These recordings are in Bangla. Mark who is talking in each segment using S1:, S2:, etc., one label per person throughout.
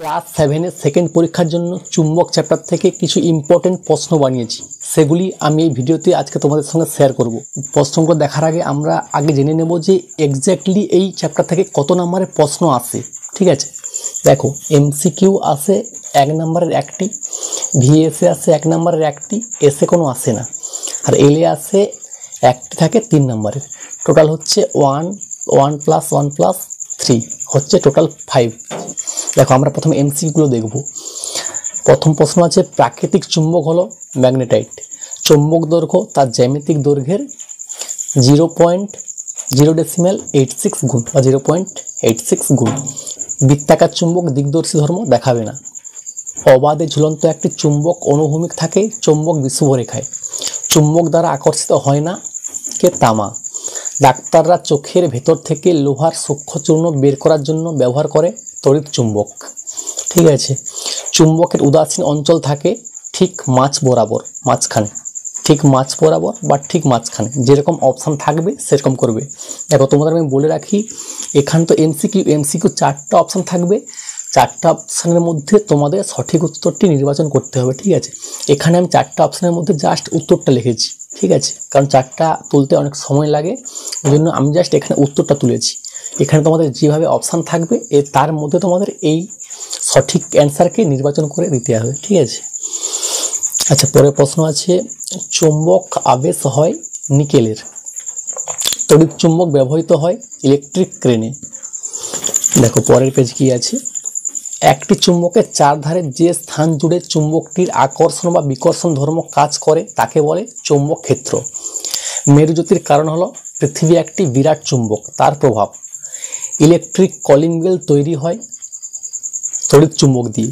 S1: ক্লাস 7 এর সেকেন্ড পরীক্ষার জন্য চুম্বক চ্যাপ্টার থেকে কিছু ইম্পর্টেন্ট প্রশ্ন বানিয়েছি, সেগুলি আমি এই ভিডিওতে আজকে তোমাদের সঙ্গে শেয়ার করব। প্রশ্নগুলো দেখার আগে আমরা জেনে নেব যে এক্স্যাক্টলি এই চ্যাপ্টার থেকে কত নম্বরের প্রশ্ন আসে। ঠিক আছে, দেখো এমসিকিউ আসে 1 নম্বরের একটি, ভিএসএ আসে 1 নম্বরের একটি, এসে কোনো আসে না, আর এলে আসে একটি থাকে 3 নম্বরের। টোটাল হচ্ছে 1 1 + 1 + 3 হচ্ছে টোটাল 5। দেখো আমরা প্রথমে এমসিকিউগুলো দেখব। প্রথম প্রশ্ন আছে প্রাকৃতিক চুম্বক হলো ম্যাগনেটাইট, চুম্বক দৈর্ঘ্য তার জ্যামিতিক দৈর্ঘ্যের 0.086 গুণ বা 0.86 গুণ। বৃত্তাকার চুম্বক দিকদর্শী ধর্ম দেখাবে না। অবাধে ঝুলন্ত একটি চুম্বক অনুভূমিক থাকে চুম্বক বিষুবরেখায়। চুম্বক দ্বারা আকর্ষিত হয় না কে? তামা। ডাক্তাররা চোখের ভেতর থেকে লোহার সূক্ষ্ম চূর্ণ বের করার জন্য ব্যবহার করে তড়িৎ চুম্বক। ঠিক আছে, চুম্বকের উদাসীন অঞ্চল থাকে ঠিক মাঝ বরাবর, মাঝখানে, ঠিক মাঝ বরাবর বা ঠিক মাঝখানে, যেরকম অপশান থাকবে সেরকম করবে। দেখো তোমাদের আমি বলে রাখি, এখানে তো এমসিকিউ 4টা অপশান থাকবে, 4টা অপশানের মধ্যে তোমাদের সঠিক উত্তরটি নির্বাচন করতে হবে। ঠিক আছে, এখানে আমি 4টা অপশানের মধ্যে জাস্ট উত্তরটা লিখেছি। ঠিক আছে, কারণ 4টা তুলতে অনেক সময় লাগে, ওই জন্য আমি জাস্ট এখানে উত্তরটা তুলেছি। এখানে তোমাদের যেভাবে অপশান থাকবে তার মধ্যে তোমাদের এই সঠিক অ্যান্সারকে নির্বাচন করে দিতে হবে। ঠিক আছে, আচ্ছা পরের প্রশ্ন আছে চুম্বক আবেশ হয় নিকেলের, তড়িৎ চুম্বক ব্যবহৃত হয় ইলেকট্রিক ক্রেনে। দেখো পরের পেজ কি আছে, একটি চুম্বকের 4 ধারে যে স্থান জুড়ে চুম্বকটির আকর্ষণ বা বিকর্ষণ ধর্ম কাজ করে তাকে বলে চুম্বক ক্ষেত্র। মেরুজ্যোতির কারণ হলো পৃথিবী একটি বিরাট চুম্বক, তার প্রভাব। ইলেকট্রিক কলিং বেল তৈরি হয় তড়িৎ চুম্বক দিয়ে।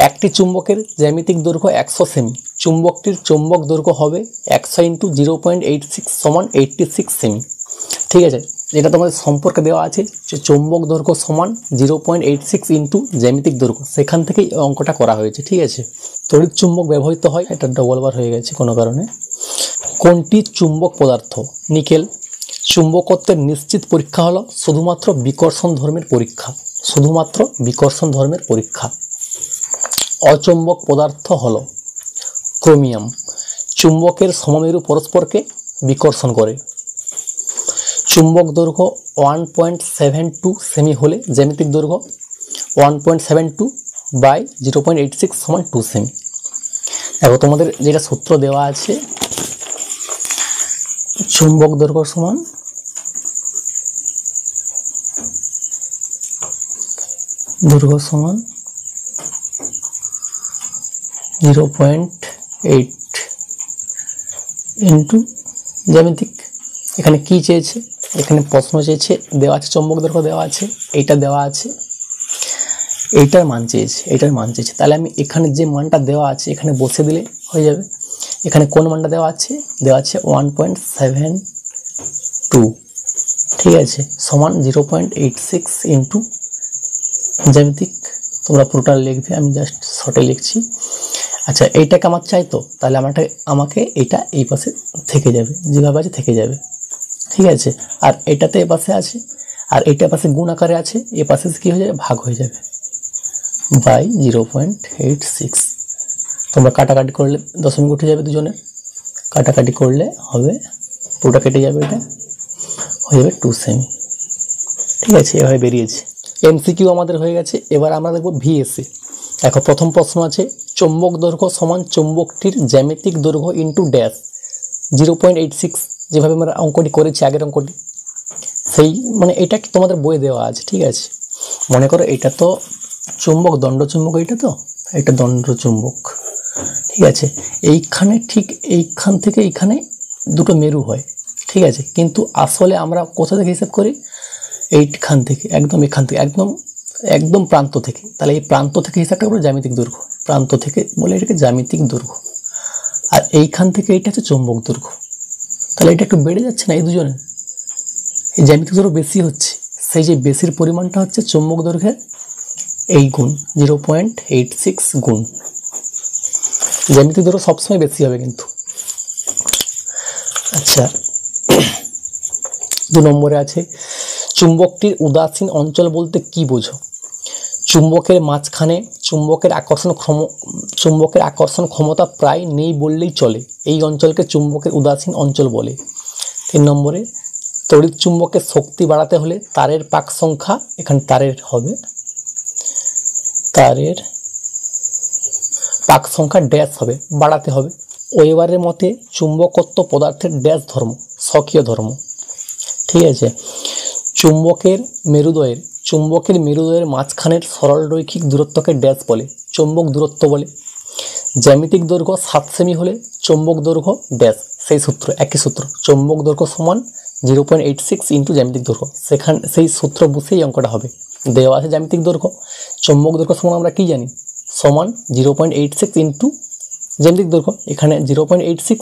S1: একটি চুম্বকের জ্যামিতিক দৈর্ঘ্য 100 সেমি, চুম্বকটির চৌম্বক দৈর্ঘ্য হবে 100 × 0.86 = 86 সেমি। ঠিক আছে, এটা তোমাদের সম্পর্কে দেওয়া আছে যে চৌম্বক দৈর্ঘ্য সমান 0.86 × জ্যামিতিক দৈর্ঘ্য, সেখান থেকেই অঙ্কটা করা হয়েছে। ঠিক আছে, তড়িৎ চুম্বক ব্যবহৃত হয়, এটা ডবল বার হয়ে গেছে কোনো কারণে। কোনটি চুম্বক পদার্থ? নিকেল। চুম্বকত্বের নিশ্চিত পরীক্ষা হলো শুধুমাত্র বিকর্ষণ ধর্মের পরীক্ষা, শুধুমাত্র বিকর্ষণ ধর্মের পরীক্ষা। অচুম্বক পদার্থ হলো ক্রোমিয়াম। চুম্বকের সমমেরু পরস্পরকে বিকর্ষণ করে। চুম্বক দৈর্ঘ্য 1.72 সেমি হলে জ্যামিতিক দৈর্ঘ্য 1.72 / 0.86 = 2 সেমি। দেখো তোমাদের যেটা সূত্র দেওয়া আছে, চুম্বক দৈর্ঘ্য সমান দৈর্ঘ্য সমান 0.8 × জ্যামিতিক। এখানে কি চেয়েছে? এখানে প্রশ্ন চেয়েছে, দেওয়া আছে চুম্বক দৈর্ঘ্য দেওয়া আছে, এইটা দেওয়া আছে, এইটার মান চেয়েছে, এইটার মান চেয়েছে। তাহলে আমি এখানে যে মানটা দেওয়া আছে এখানে বসে দিলে হয়ে যাবে। এখানে কোন মানটা দেওয়া আছে? দেওয়া আছে 1.72। ঠিক আছে, সমান 0.86 × জ্যামিতিক। তোমরা পুরোটা লিখবে, আমি জাস্ট শর্টে লিখছি। আচ্ছা এইটাকে আমার চাই তো, তাহলে আমাকে এটা এই পাশে থেকে যাবে, যেভাবে আছে থেকে যাবে। ঠিক আছে, আর এটাতে এ পাশে আছে, আর এইটা পাশে গুণ আকারে আছে, এ পাশে কি হয়ে যাবে? ভাগ হয়ে যাবে বাই 0.86। তোমরা কাটাকাটি করলে দশমিক উঠে যাবে, দুজনের কাটাকাটি করলে হবে, পুরোটা কেটে যাবে, এটা হয়ে যাবে 2 সেমি। ঠিক আছে, এভাবে বেরিয়েছে। এমসিকিউ আমাদের হয়ে গেছে। এবার আমরা দেখব ভিএসএ। দেখো প্রথম প্রশ্ন আছে চৌম্বক দৈর্ঘ্য সমান চৌম্বকটির জ্যামিতিক দৈর্ঘ্য ইন্টু ড্যাশ 0.86, যেভাবে আমরা অঙ্কটি করেছি আগের অঙ্কটি, সেই মানে এটা তোমাদের বইয়ে দেওয়া আছে। ঠিক আছে, মনে করো এটা তো চুম্বক, দণ্ড চুম্বক, এটা দণ্ড চুম্বক। ঠিক আছে, এইখানে ঠিক এইখান থেকে এইখানে দুটো মেরু হয়। ঠিক আছে, কিন্তু আসলে আমরা কোথা থেকে হিসাব করি? এইখান থেকে, একদম এখান থেকে, একদম প্রান্ত থেকে। তাহলে এই প্রান্ত থেকে হিসাবটা করবো জ্যামিতিক দৈর্ঘ্য, প্রান্ত থেকে বলে এটাকে জ্যামিতিক দৈর্ঘ্য। আর এইখান থেকে এইটা হচ্ছে চৌম্বক দৈর্ঘ্য। তাহলে এটা একটু বেড়ে যাচ্ছে না? এই দুজনে এই জ্যামিতিক দৈর্ঘ্য বেশি হচ্ছে, সেই যে বেশির পরিমাণটা হচ্ছে চৌম্বক দৈর্ঘ্যের এই গুণ 0.86 গুণ। জ্যামিতিক দৈর্ঘ্য সবসময় বেশি হবে কিন্তু। আচ্ছা 2 নম্বরে আছে চুম্বকটির উদাসীন অঞ্চল বলতে কি বোঝো? চুম্বকের মাঝখানে চুম্বকের আকর্ষণ ক্ষমতা প্রায় নেই বললেই চলে, এই অঞ্চলকে চুম্বকের উদাসীন অঞ্চল বলে। 3 নম্বরে, তড়িৎ চুম্বকের শক্তি বাড়াতে হলে তারের পাক সংখ্যা, এখানে তারের পাক সংখ্যা ড্যাশ হবে, বাড়াতে হবে। ওয়েবারের মতে চুম্বকত্ব পদার্থের ড্যাশ ধর্ম, স্বকীয় ধর্ম। ঠিক আছে। চুম্বকের মেরুদ্বয়ের মাঝখানের সরল রৈখিক দূরত্বকে ড্যাশ বলে, চৌম্বক দূরত্ব বলে। জ্যামিতিক দৈর্ঘ্য 7 সেমি হলে চৌম্বক দৈর্ঘ্য ড্যাশ, সেই সূত্র, একই সূত্র, চৌম্বক দৈর্ঘ্য সমান 0.86 ইন্টু জ্যামিতিক দৈর্ঘ্য। সেই সূত্র বসেই অঙ্কটা হবে। দেওয়া আছে জ্যামিতিক দৈর্ঘ্য, চৌম্বক দৈর্ঘ্য সমান আমরা কি জানি, সমান 0.86 ইন্টু জ্যামিতিক দৈর্ঘ্য। এখানে 0.86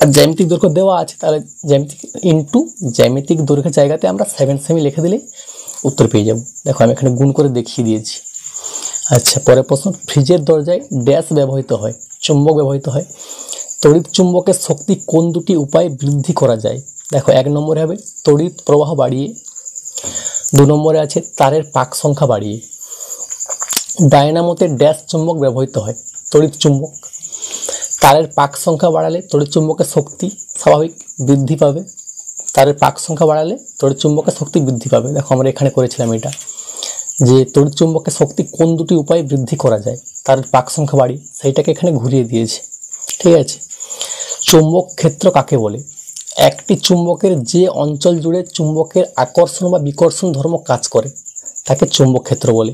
S1: আর জ্যামিতিক দৈর্ঘ্য দেওয়া আছে, তাহলে জ্যামিতিক দৈর্ঘ্যের জায়গাতে আমরা 7 সেমি লিখে দিলে উত্তর পেয়ে যাব। দেখো আমি এখানে গুণ করে দেখিয়ে দিয়েছি। আচ্ছা, পরের প্রশ্ন, ফ্রিজের দরজায় ড্যাশ ব্যবহৃত হয়, চুম্বক ব্যবহৃত হয়। তড়িৎ চুম্বকের শক্তি কোন দুটি উপায়ে বৃদ্ধি করা যায়? দেখো 1 নম্বরে হবে তড়িৎ প্রবাহ বাড়িয়ে, 2 নম্বরে আছে তারের পাক সংখ্যা বাড়িয়ে। ডায়নামোতে ড্যাশ চুম্বক ব্যবহৃত হয়, তড়িৎ চুম্বক। তারের পাক সংখ্যা বাড়ালে তড়িৎ চুম্বকের শক্তি স্বাভাবিক বৃদ্ধি পাবে, তারের পাক সংখ্যা বাড়ালে তড়িৎ চুম্বকের শক্তি বৃদ্ধি পাবে। দেখো আমরা এখানে করেছিলাম এটা, যে তড়িৎ চুম্বকের শক্তি কোন দুটি উপায়ে বৃদ্ধি করা যায়, তারের পাক সংখ্যা বাড়িয়ে, সেইটাকে এখানে ঘুরিয়ে দিয়েছে। ঠিক আছে। চুম্বক ক্ষেত্র কাকে বলে? একটি চুম্বকের যে অঞ্চল জুড়ে চুম্বকের আকর্ষণ বা বিকর্ষণ ধর্ম কাজ করে তাকে চুম্বক ক্ষেত্র বলে।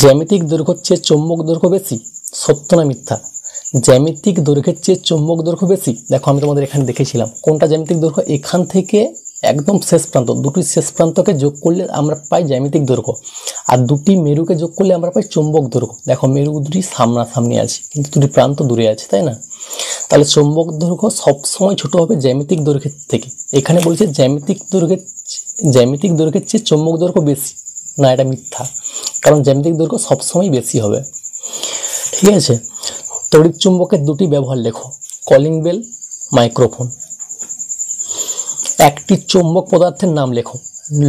S1: জ্যামিতিক দৈর্ঘ্যের চেয়ে চৌম্বক দৈর্ঘ্য বেশি, সত্য না মিথ্যা? জ্যামিতিক দৈর্ঘ্যের চেয়ে চৌম্বক দৈর্ঘ্য বেশি। দেখো আমি তোমাদের এখানে দেখেছিলাম কোনটা জ্যামিতিক দৈর্ঘ্য, এখান থেকে একদম শেষ প্রান্ত, দুটি শেষ প্রান্তকে যোগ করলে আমরা পাই জ্যামিতিক দৈর্ঘ্য, আর দুটি মেরুকে যোগ করলে আমরা পাই চৌম্বক দৈর্ঘ্য। দেখো মেরু দুটি সামনাসামনি আছে কিন্তু দুটি প্রান্ত দূরে আছে, তাই না? তাহলে চৌম্বক দৈর্ঘ্য সবসময় ছোট হবে জ্যামিতিক দৈর্ঘ্যের থেকে। এখানে বলছে জ্যামিতিক দৈর্ঘ্যের চেয়ে চৌম্বক দৈর্ঘ্য বেশি, না এটা মিথ্যা, কারণ জ্যামিতিক দৈর্ঘ্য সবসময় বেশি হবে। ঠিক আছে। তড়িৎ চুম্বকের দুটি ব্যবহার লেখো, কলিং বেল, মাইক্রোফোন। একটি চৌম্বক পদার্থের নাম লেখো,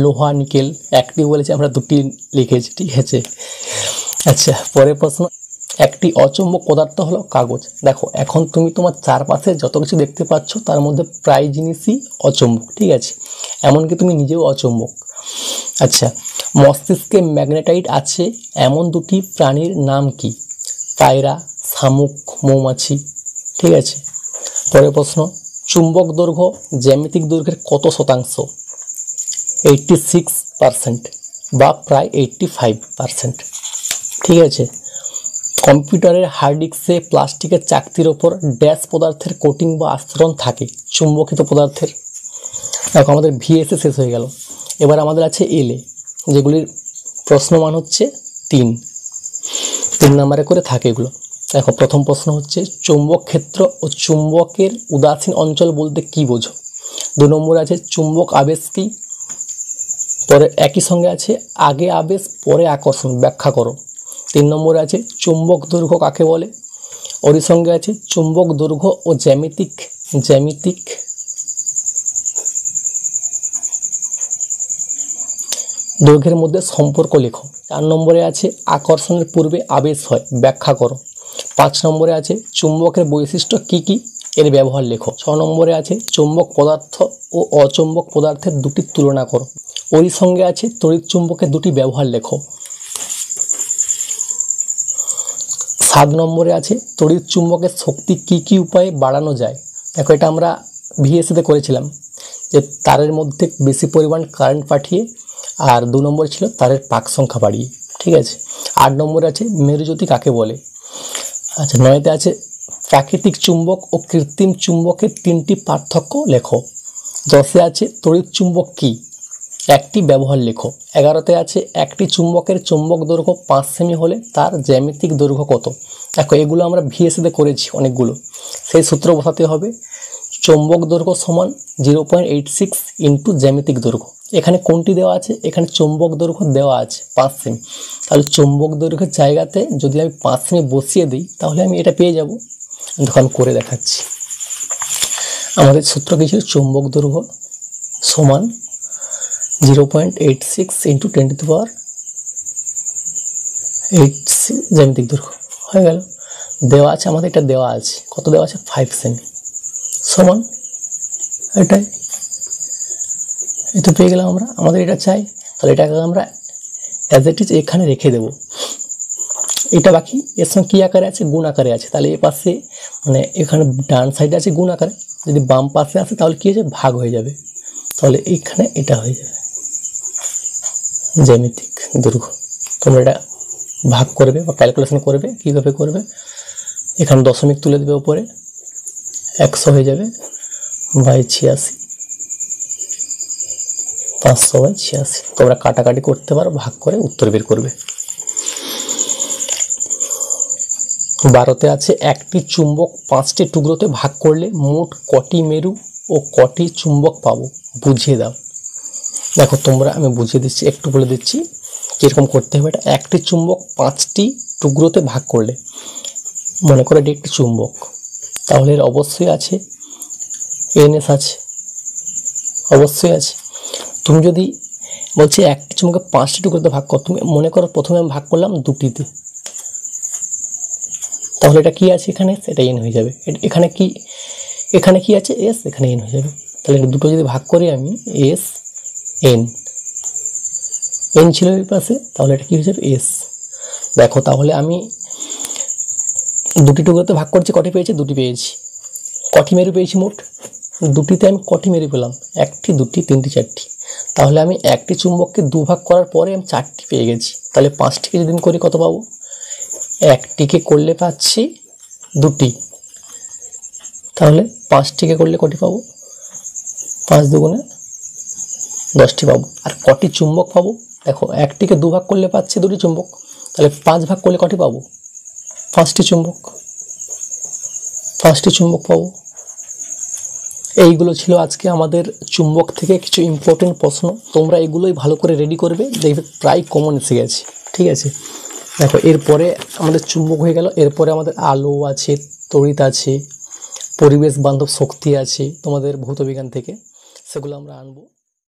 S1: লোহা, নিকেল। একটি বলেছে, আমরা দুটি লিখেছি। ঠিক আছে। আচ্ছা, পরের প্রশ্ন, একটি অচৌম্বক পদার্থ হলো কাগজ। দেখো এখন তুমি তোমার চারপাশে যত কিছু দেখতে পাচ্ছ তার মধ্যে প্রায় জিনিসই অচৌম্বক। ঠিক আছে, এমনকি তুমি নিজেও অচৌম্বক। আচ্ছা, মস্তিষ্কে ম্যাগনেটাইট আছে এমন দুটি প্রাণীর নাম কি? পায়রা, শামুক, মৌমাছি। ঠিক আছে। পরের প্রশ্ন, চুম্বক দৈর্ঘ্য জ্যামিতিক দৈর্ঘ্যের কত শতাংশ? 86% বা প্রায় 85%। ঠিক আছে। কম্পিউটারের হার্ড ডিস্কে প্লাস্টিকের চাকতির ওপর ড্যাশ পদার্থের কোটিং বা আস্তরণ থাকে, চুম্বকিত পদার্থের। দেখো আমাদের ভিএসএ শেষ হয়ে গেল, এবার আমাদের আছে এলএ, যেগুলির প্রশ্নমান হচ্ছে 3 নম্বরে করে থাকে এগুলো। দেখো প্রথম প্রশ্ন হচ্ছে, চুম্বক ক্ষেত্র ও চুম্বকের উদাসীন অঞ্চল বলতে কি বোঝো? 2 নম্বরে আছে চুম্বক আবেশ কি? পরে একই সঙ্গে আছে আগে আবেশ পরে আকর্ষণ, ব্যাখ্যা করো। 3 নম্বরে আছে চুম্বক দৈর্ঘ্য কাকে বলে? ওর সঙ্গে আছে চুম্বক দৈর্ঘ্য ও জ্যামিতিক দৈর্ঘ্যের মধ্যে সম্পর্ক লেখো। 4 নম্বরে আছে আকর্ষণের পূর্বে আবেশ হয়, ব্যাখ্যা করো। 5 নম্বরে আছে চুম্বকের বৈশিষ্ট্য কি কি, এর ব্যবহার লেখো। 6 নম্বরে আছে চুম্বক পদার্থ ও অচুম্বক পদার্থের দুটি তুলনা করো। ওরই সঙ্গে আছে তড়িৎ চুম্বকের দুটি ব্যবহার লেখো। 7 নম্বরে আছে তড়িৎ চুম্বকের শক্তি কি কি উপায়ে বাড়ানো যায়। দেখো এটা আমরা ভিএসসিতে করেছিলাম, যে তারের মধ্যে বেশি পরিমাণ কারেন্ট পাঠিয়ে, আর 2 নম্বর ছিল তারের পাক সংখ্যা বাড়িয়ে। ঠিক আছে। 8 নম্বরে আছে মেরুজ্যোতি কাকে বলে। আচ্ছা, 9তে আছে প্রাকৃতিক চুম্বক ও কৃত্রিম চুম্বকের 3টি পার্থক্য লেখো। 10এ আছে তড়িৎ চুম্বক কি, একটি ব্যবহার লেখো। 11তে আছে একটি চুম্বকের চুম্বক দৈর্ঘ্য 5 সেমি হলে তার জ্যামিতিক দৈর্ঘ্য কত। দেখো এগুলো আমরা ভিএসসিতে করেছি অনেকগুলো, সেই সূত্র বসাতে হবে। চুম্বক দৈর্ঘ্য সমান 0.86 ইন্টু জ্যামিতিক দৈর্ঘ্য। এখানে কোনটি দেওয়া আছে? এখানে চুম্বক দৈর্ঘ্য দেওয়া আছে 5 সেমি, তাহলে চুম্বক দৈর্ঘ্যের জায়গাতে যদি আমি 5 সেমি বসিয়ে দিই তাহলে আমি এটা পেয়ে যাব। দেখো আমি করে দেখাচ্ছি। আমাদের সূত্র কি ছিল? চুম্বক দৈর্ঘ্য সমান 0.86 ইন্টু 10⁸ জ্যামিতিক দৈর্ঘ্য হয়ে গেল। দেওয়া আছে আমাদের, এটা দেওয়া আছে, কত দেওয়া আছে 5 সেমি সমান এটাই, এটা পেয়ে গেলাম আমরা। আমাদের এটা চাই, তাহলে এটাকে আমরা অ্যাজ ইট ইজ এখানে রেখে দেব। এটা বাকি এর সঙ্গে কী আকারে আছে, গুণ আকারে আছে, তাহলে এ পাশে মানে এখানে ডান সাইডে আছে গুণ আকারে, যদি বাম পাশে আসে তাহলে কী হয়ে যাবে, ভাগ হয়ে যাবে, তাহলে এখানে এটা হয়ে যাবে জ্যামিতিক দৈর্ঘ্য। তোমরা এটা ভাগ করবে বা ক্যালকুলেশন করবে, কীভাবে করবে, এখানে দশমিক তুলে দেবে উপরে, 100 হয়ে যাবে বাই 86, 500 বাই 86। তোমরা কাটাকাটি করতে পারো, ভাগ করে উত্তর বের করবে। 12তে আছে একটি চুম্বক 5টি টুকরোতে ভাগ করলে মোট কটি মেরু ও কটি চুম্বক পাবো, বুঝিয়ে দাও। দেখো তোমরা, আমি বুঝিয়ে দিচ্ছি, একটু বলে দিচ্ছি কীরকম করতে হবে। এটা একটি চুম্বক 5টি টুকরোতে ভাগ করলে, মনে করো এটি একটি চুম্বক, তাহলে এর অবশ্যই আছে এনএস আছে, অবশ্যই আছে। তুমি যদি বলছি একটি চুম্বকে 5টি টুকরোতে ভাগ কর, তুমি মনে করো প্রথমে আমি ভাগ করলাম 2টিতে, তাহলে এটা কি আছে এখানে, এটা এন হয়ে যাবে। এখানে কি আছে এস, এখানে এন হয়ে যাবে। তাহলে দুটো যদি ভাগ করি আমি, এস এন ছিল এই পাশে, তাহলে এটা কি হয়ে যাবে এস। দেখো তাহলে আমি 2টি টুকরোতে ভাগ করছি, কটি পেয়েছি, 2টি পেয়েছি। কটি মেরু পেয়েছি মোট, 2টিতে আমি কটি মেরু পেলাম, 1টি 2টি 3টি 4টি। তাহলে আমি একটি চুম্বককে 2 ভাগ করার পরে আমি 4টি পেয়ে গেছি। তাহলে 5টিকে যদি করি কত পাবো, 1টিকে করলে পাচ্ছি 2টি, তাহলে 5টিকে করলে কটি পাবো, 5 দুগুণে 10টি পাবো। আর কটি চুম্বক পাবো, দেখো 1টিকে 2 ভাগ করলে পাচ্ছি 2টি চুম্বক, তাহলে 5 ভাগ করলে কটি পাবো, 5টি চুম্বক পাবো। এইগুলো ছিল আজকে আমাদের চুম্বক থেকে কিছু ইম্পর্টেন্ট প্রশ্ন। তোমরা এগুলোই ভালো করে রেডি করবে, দেখবে প্রায় কমন এসে গেছে। ঠিক আছে, দেখো এরপরে আমাদের চুম্বক হয়ে গেল, এরপরে আমাদের আলো আছে, তড়িৎ আছে, পরিবেশ বান্ধব শক্তি আছে তোমাদের ভৌতবিজ্ঞান থেকে, সেগুলো আমরা আনবো।